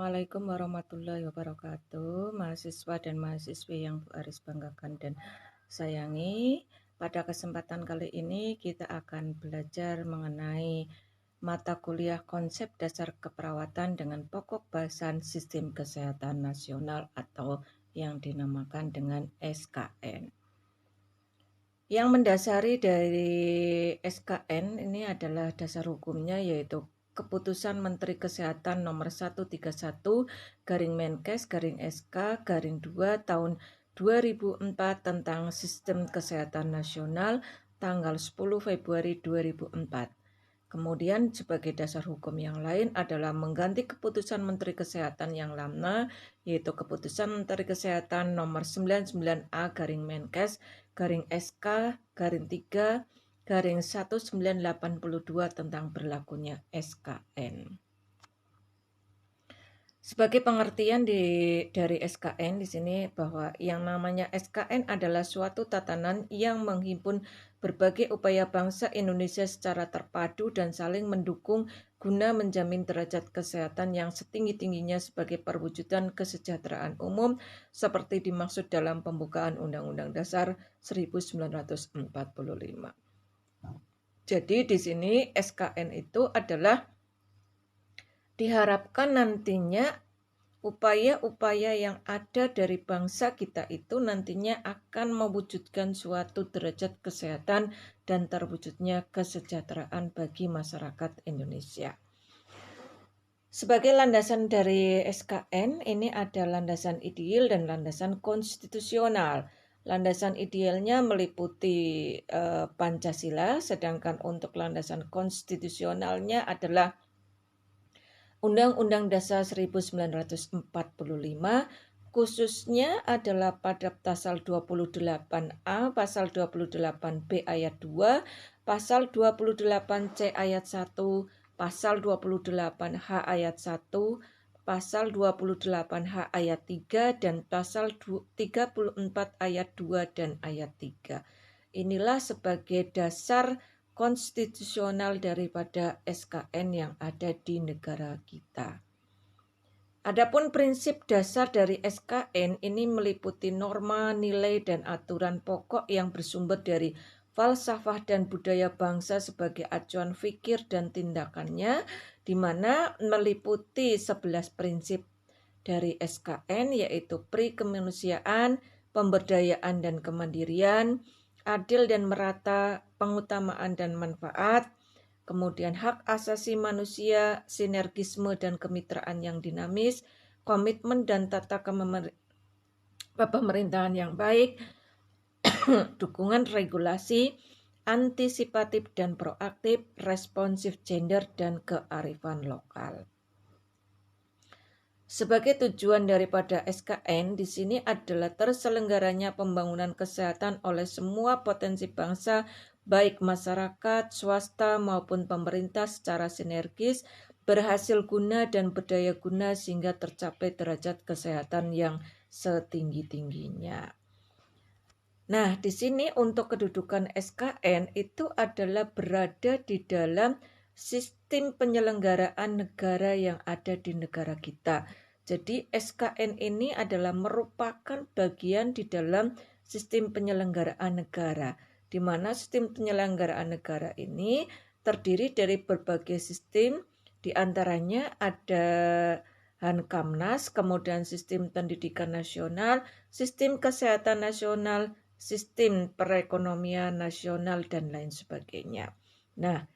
Assalamualaikum warahmatullahi wabarakatuh, mahasiswa dan mahasiswi yang Bu Aris banggakan dan sayangi. Pada kesempatan kali ini kita akan belajar mengenai mata kuliah konsep dasar keperawatan dengan pokok bahasan Sistem Kesehatan Nasional atau yang dinamakan dengan SKN. Yang mendasari dari SKN ini adalah dasar hukumnya yaitu Keputusan Menteri Kesehatan nomor 131 garing Menkes garing SK garing 2 tahun 2004 tentang Sistem Kesehatan Nasional tanggal 10 Februari 2004. Kemudian sebagai dasar hukum yang lain adalah mengganti Keputusan Menteri Kesehatan yang lama, yaitu Keputusan Menteri Kesehatan nomor 99A garing Menkes garing SK garing 3 garing 1982 tentang berlakunya SKN. Sebagai pengertian dari SKN di sini bahwa yang namanya SKN adalah suatu tatanan yang menghimpun berbagai upaya bangsa Indonesia secara terpadu dan saling mendukung guna menjamin derajat kesehatan yang setinggi-tingginya sebagai perwujudan kesejahteraan umum seperti dimaksud dalam pembukaan Undang-Undang Dasar 1945. Jadi di sini SKN itu adalah diharapkan nantinya upaya-upaya yang ada dari bangsa kita itu nantinya akan mewujudkan suatu derajat kesehatan dan terwujudnya kesejahteraan bagi masyarakat Indonesia. Sebagai landasan dari SKN, ini ada landasan ideal dan landasan konstitusional. Landasan idealnya meliputi Pancasila, sedangkan untuk landasan konstitusionalnya adalah Undang-Undang Dasar 1945, khususnya adalah pada pasal 28A, pasal 28B ayat 2, pasal 28C ayat 1, pasal 28H ayat 1, pasal 28H ayat 3, dan pasal 34 ayat 2 dan ayat 3. Inilah sebagai dasar konstitusional daripada SKN yang ada di negara kita. Adapun prinsip dasar dari SKN ini meliputi norma, nilai, dan aturan pokok yang bersumber dari falsafah dan budaya bangsa sebagai acuan fikir dan tindakannya, di mana meliputi 11 prinsip dari SKN yaitu pri kemanusiaan, pemberdayaan dan kemandirian, adil dan merata, pengutamaan dan manfaat, kemudian hak asasi manusia, sinergisme dan kemitraan yang dinamis, komitmen dan tata pemerintahan yang baik, dukungan regulasi, antisipatif dan proaktif, responsif gender, dan kearifan lokal. Sebagai tujuan daripada SKN di sini adalah terselenggaranya pembangunan kesehatan oleh semua potensi bangsa, baik masyarakat, swasta maupun pemerintah secara sinergis, berhasil guna dan berdaya guna sehingga tercapai derajat kesehatan yang setinggi-tingginya. Nah, di sini untuk kedudukan SKN itu adalah berada di dalam sistem penyelenggaraan negara yang ada di negara kita. Jadi SKN ini adalah merupakan bagian di dalam sistem penyelenggaraan negara, di mana sistem penyelenggaraan negara ini terdiri dari berbagai sistem, di antaranya ada Hankamnas, kemudian sistem pendidikan nasional, sistem kesehatan nasional, sistem perekonomian nasional, dan lain sebagainya. Nah,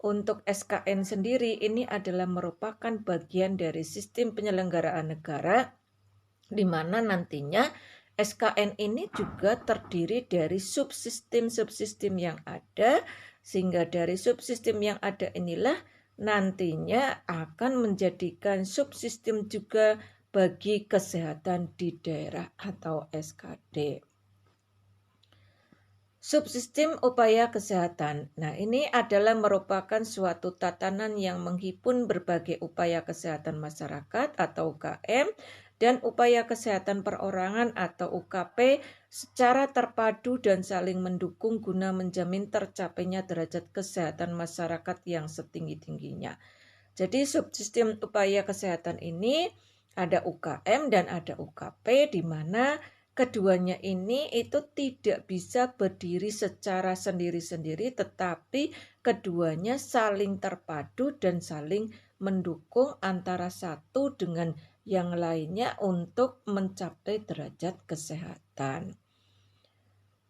untuk SKN sendiri ini adalah merupakan bagian dari sistem penyelenggaraan negara, di mana nantinya SKN ini juga terdiri dari subsistem-subsistem yang ada, sehingga dari subsistem yang ada inilah nantinya akan menjadikan subsistem juga bagi kesehatan di daerah atau SKD. Subsistem upaya kesehatan. Nah, ini adalah merupakan suatu tatanan yang menghimpun berbagai upaya kesehatan masyarakat atau UKM dan upaya kesehatan perorangan atau UKP secara terpadu dan saling mendukung guna menjamin tercapainya derajat kesehatan masyarakat yang setinggi-tingginya. Jadi subsistem upaya kesehatan ini ada UKM dan ada UKP, di mana keduanya ini itu tidak bisa berdiri secara sendiri-sendiri, tetapi keduanya saling terpadu dan saling mendukung antara satu dengan yang lainnya untuk mencapai derajat kesehatan.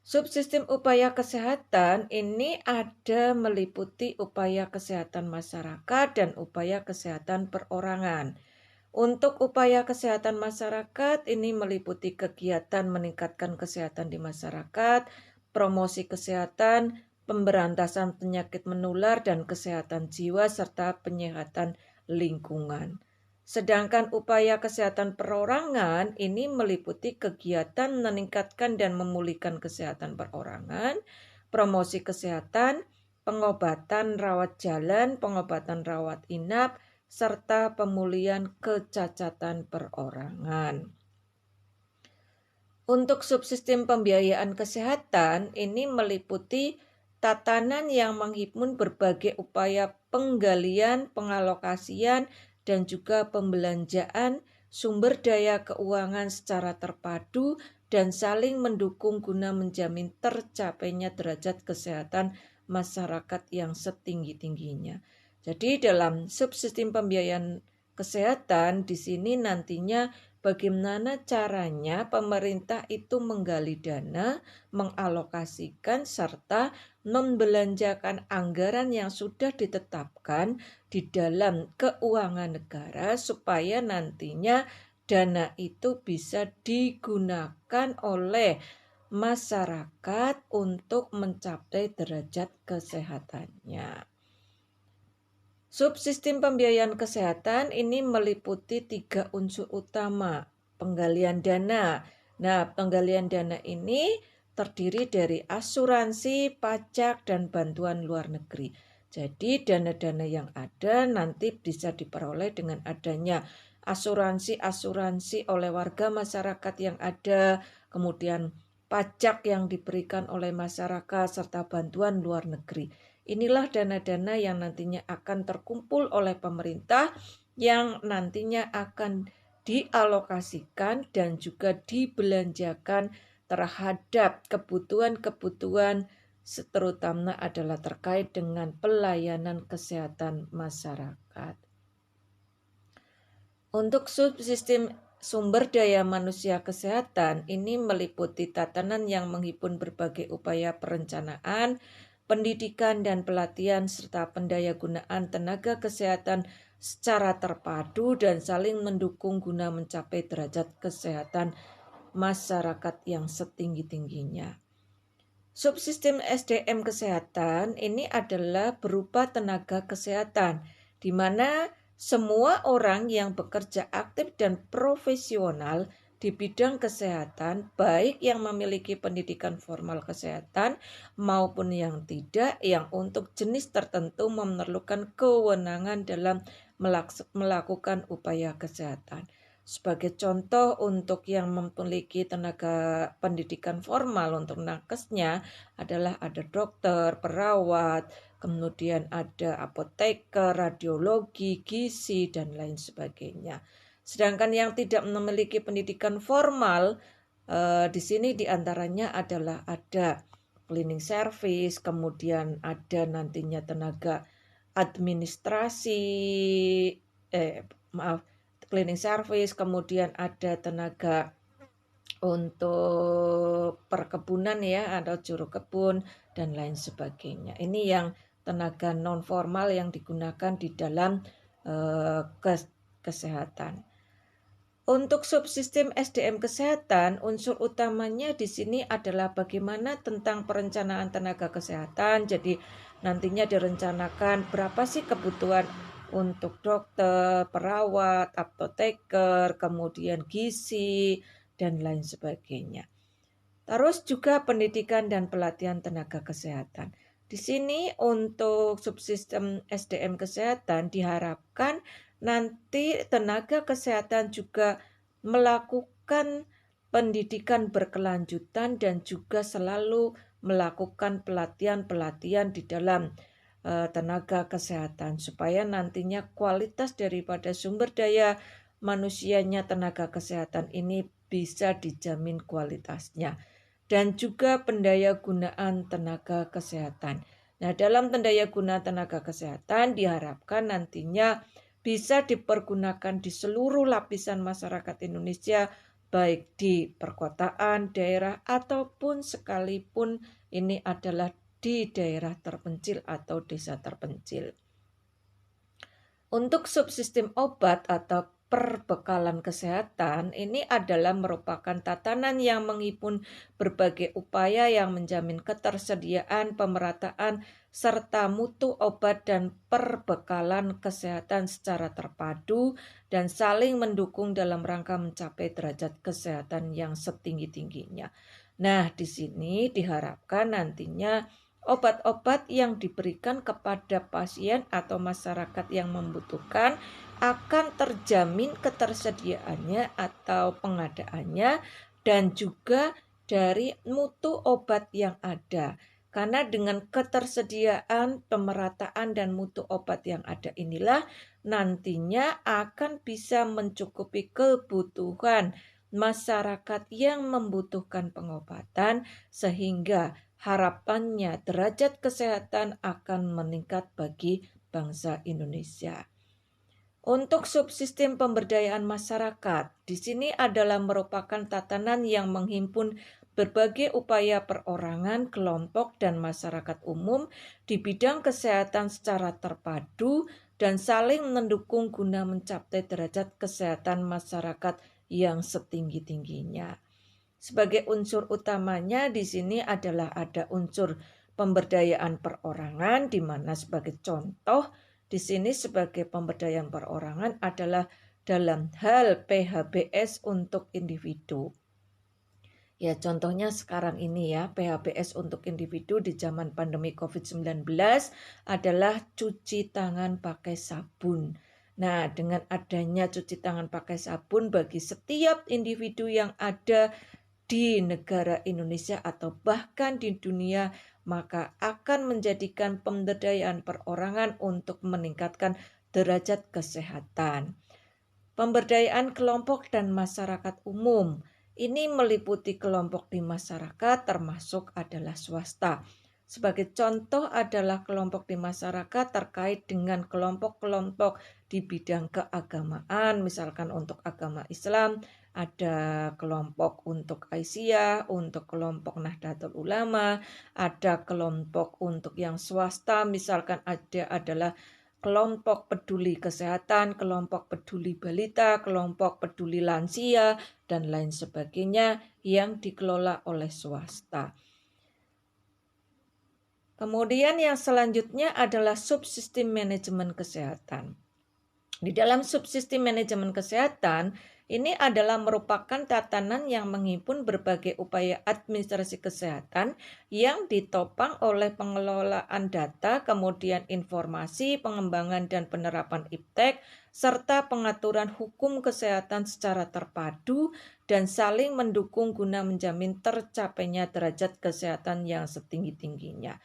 Subsistem upaya kesehatan ini ada meliputi upaya kesehatan masyarakat dan upaya kesehatan perorangan. Untuk upaya kesehatan masyarakat ini meliputi kegiatan meningkatkan kesehatan di masyarakat, promosi kesehatan, pemberantasan penyakit menular dan kesehatan jiwa serta penyehatan lingkungan. Sedangkan upaya kesehatan perorangan ini meliputi kegiatan meningkatkan dan memulihkan kesehatan perorangan, promosi kesehatan, pengobatan rawat jalan, pengobatan rawat inap, serta pemulihan kecacatan perorangan. Untuk subsistem pembiayaan kesehatan ini meliputi tatanan yang menghimpun berbagai upaya penggalian, pengalokasian, dan juga pembelanjaan sumber daya keuangan secara terpadu dan saling mendukung guna menjamin tercapainya derajat kesehatan masyarakat yang setinggi-tingginya. Jadi dalam subsistem pembiayaan kesehatan di sini nantinya bagaimana caranya pemerintah itu menggali dana, mengalokasikan serta membelanjakan anggaran yang sudah ditetapkan di dalam keuangan negara supaya nantinya dana itu bisa digunakan oleh masyarakat untuk mencapai derajat kesehatannya. Subsistem pembiayaan kesehatan ini meliputi 3 unsur utama. Penggalian dana. Nah, penggalian dana ini terdiri dari asuransi, pajak, dan bantuan luar negeri. Jadi dana-dana yang ada nanti bisa diperoleh dengan adanya asuransi oleh warga masyarakat yang ada, kemudian pajak yang diberikan oleh masyarakat, serta bantuan luar negeri. Inilah dana-dana yang nantinya akan terkumpul oleh pemerintah yang nantinya akan dialokasikan dan juga dibelanjakan terhadap kebutuhan-kebutuhan terutama adalah terkait dengan pelayanan kesehatan masyarakat. Untuk subsistem sumber daya manusia kesehatan ini meliputi tatanan yang menghimpun berbagai upaya perencanaan, pendidikan dan pelatihan serta pendayagunaan tenaga kesehatan secara terpadu dan saling mendukung guna mencapai derajat kesehatan masyarakat yang setinggi-tingginya. Subsistem SDM kesehatan ini adalah berupa tenaga kesehatan, di mana semua orang yang bekerja aktif dan profesional di bidang kesehatan, baik yang memiliki pendidikan formal kesehatan maupun yang tidak, yang untuk jenis tertentu memerlukan kewenangan dalam melakukan upaya kesehatan. Sebagai contoh, untuk yang memiliki tenaga pendidikan formal untuk nakesnya adalah ada dokter, perawat, kemudian ada apoteker, radiologi, gizi, dan lain sebagainya. Sedangkan yang tidak memiliki pendidikan formal, di sini diantaranya adalah ada cleaning service, kemudian ada nantinya tenaga administrasi, cleaning service, kemudian ada tenaga untuk perkebunan ya, atau juru kebun dan lain sebagainya. Ini yang tenaga non formal yang digunakan di dalam kesehatan. Untuk subsistem SDM kesehatan, unsur utamanya di sini adalah bagaimana tentang perencanaan tenaga kesehatan. Jadi nantinya direncanakan berapa sih kebutuhan untuk dokter, perawat, apoteker, kemudian gizi, dan lain sebagainya. Terus juga pendidikan dan pelatihan tenaga kesehatan. Di sini untuk subsistem SDM kesehatan diharapkan nanti tenaga kesehatan juga melakukan pendidikan berkelanjutan dan juga selalu melakukan pelatihan-pelatihan di dalam tenaga kesehatan, supaya nantinya kualitas daripada sumber daya manusianya tenaga kesehatan ini bisa dijamin kualitasnya. Dan juga pendaya gunaan tenaga kesehatan. Nah, dalam pendaya guna tenaga kesehatan diharapkan nantinya bisa dipergunakan di seluruh lapisan masyarakat Indonesia, baik di perkotaan, daerah, ataupun sekalipun ini adalah di daerah terpencil atau desa terpencil. Untuk subsistem obat atau perbekalan kesehatan ini adalah merupakan tatanan yang menghimpun berbagai upaya yang menjamin ketersediaan, pemerataan, serta mutu obat dan perbekalan kesehatan secara terpadu dan saling mendukung dalam rangka mencapai derajat kesehatan yang setinggi-tingginya. Nah, di sini diharapkan nantinya obat-obat yang diberikan kepada pasien atau masyarakat yang membutuhkan akan terjamin ketersediaannya atau pengadaannya dan juga dari mutu obat yang ada. Karena dengan ketersediaan, pemerataan, dan mutu obat yang ada inilah nantinya akan bisa mencukupi kebutuhan masyarakat yang membutuhkan pengobatan sehingga harapannya derajat kesehatan akan meningkat bagi bangsa Indonesia. Untuk subsistem pemberdayaan masyarakat, di sini adalah merupakan tatanan yang menghimpun berbagai upaya perorangan, kelompok, dan masyarakat umum di bidang kesehatan secara terpadu dan saling mendukung guna mencapai derajat kesehatan masyarakat yang setinggi-tingginya. Sebagai unsur utamanya di sini adalah ada unsur pemberdayaan perorangan, di mana sebagai contoh di sini sebagai pemberdayaan perorangan adalah dalam hal PHBS untuk individu. Ya, contohnya sekarang ini ya, PHBS untuk individu di zaman pandemi COVID-19 adalah cuci tangan pakai sabun. Nah, dengan adanya cuci tangan pakai sabun bagi setiap individu yang ada di negara Indonesia atau bahkan di dunia, maka akan menjadikan pemberdayaan perorangan untuk meningkatkan derajat kesehatan. Pemberdayaan kelompok dan masyarakat umum ini meliputi kelompok di masyarakat termasuk adalah swasta. Sebagai contoh adalah kelompok di masyarakat terkait dengan kelompok-kelompok di bidang keagamaan, misalkan untuk agama Islam, ada kelompok untuk Aisyah, untuk kelompok Nahdlatul Ulama, ada kelompok untuk yang swasta, misalkan adalah kelompok peduli kesehatan, kelompok peduli balita, kelompok peduli lansia, dan lain sebagainya yang dikelola oleh swasta. Kemudian yang selanjutnya adalah subsistem manajemen kesehatan. Di dalam subsistem manajemen kesehatan, ini adalah merupakan tatanan yang menghimpun berbagai upaya administrasi kesehatan yang ditopang oleh pengelolaan data, kemudian informasi, pengembangan dan penerapan iptek, serta pengaturan hukum kesehatan secara terpadu dan saling mendukung guna menjamin tercapainya derajat kesehatan yang setinggi-tingginya.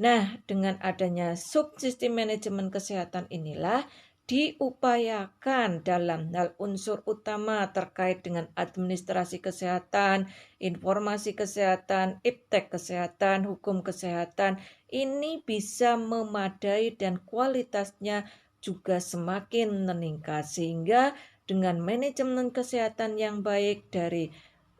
Nah, dengan adanya subsistem manajemen kesehatan inilah diupayakan dalam hal unsur utama terkait dengan administrasi kesehatan, informasi kesehatan, iptek kesehatan, hukum kesehatan, ini bisa memadai dan kualitasnya juga semakin meningkat, sehingga dengan manajemen kesehatan yang baik dari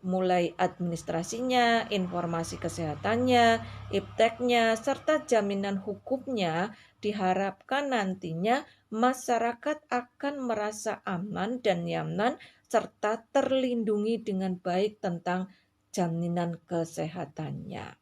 mulai administrasinya, informasi kesehatannya, ipteknya, serta jaminan hukumnya, diharapkan nantinya masyarakat akan merasa aman dan nyaman serta terlindungi dengan baik tentang jaminan kesehatannya.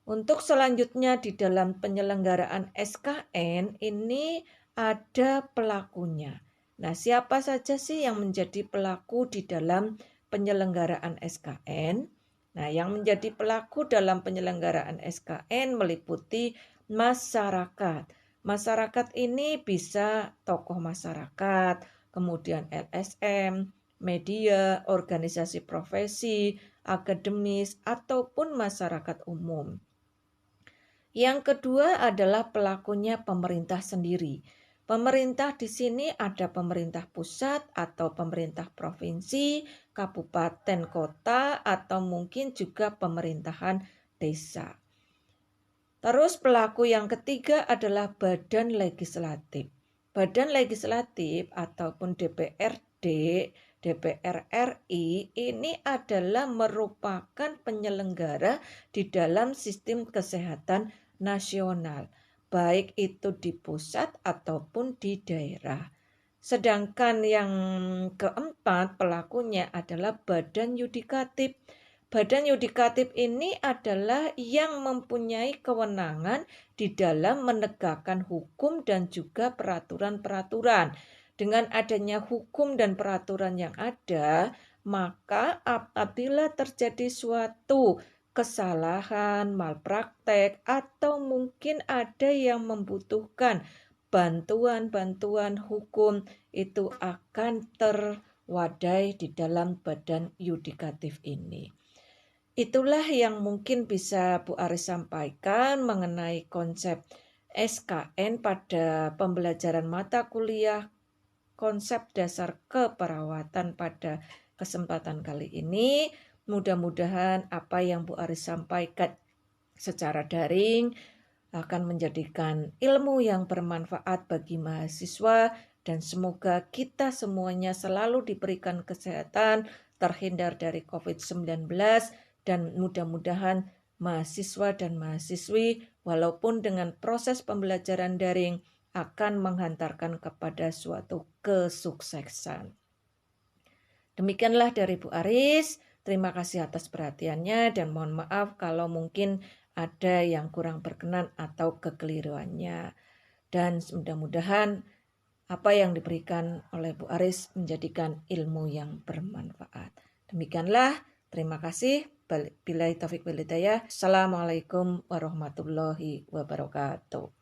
Untuk selanjutnya di dalam penyelenggaraan SKN ini ada pelakunya. Nah, siapa saja sih yang menjadi pelaku di dalam penyelenggaraan SKN? Nah, yang menjadi pelaku dalam penyelenggaraan SKN meliputi masyarakat. Masyarakat ini bisa tokoh masyarakat, kemudian LSM, media, organisasi profesi, akademis, ataupun masyarakat umum. Yang kedua adalah pelakunya pemerintah sendiri. Pemerintah di sini ada pemerintah pusat atau pemerintah provinsi, kabupaten, kota, atau mungkin juga pemerintahan desa. Terus pelaku yang ketiga adalah badan legislatif. Badan legislatif ataupun DPRD, DPR RI ini adalah merupakan penyelenggara di dalam sistem kesehatan nasional, baik itu di pusat ataupun di daerah. Sedangkan yang keempat pelakunya adalah badan yudikatif. Badan yudikatif ini adalah yang mempunyai kewenangan di dalam menegakkan hukum dan juga peraturan-peraturan. Dengan adanya hukum dan peraturan yang ada, maka apabila terjadi suatu kesalahan, malpraktek, atau mungkin ada yang membutuhkan bantuan-bantuan hukum, itu akan terwadai di dalam badan yudikatif ini. Itulah yang mungkin bisa Bu Aris sampaikan mengenai konsep SKN pada pembelajaran mata kuliah konsep dasar keperawatan pada kesempatan kali ini. Mudah-mudahan apa yang Bu Aris sampaikan secara daring akan menjadikan ilmu yang bermanfaat bagi mahasiswa, dan semoga kita semuanya selalu diberikan kesehatan, terhindar dari COVID-19, dan mudah-mudahan mahasiswa dan mahasiswi walaupun dengan proses pembelajaran daring akan menghantarkan kepada suatu kesuksesan. Demikianlah dari Bu Aris. Terima kasih atas perhatiannya dan mohon maaf kalau mungkin ada yang kurang berkenan atau kekeliruannya. Dan mudah-mudahan apa yang diberikan oleh Bu Aris menjadikan ilmu yang bermanfaat. Demikianlah, terima kasih. Billahi taufiq wal hidayah. Assalamualaikum warahmatullahi wabarakatuh.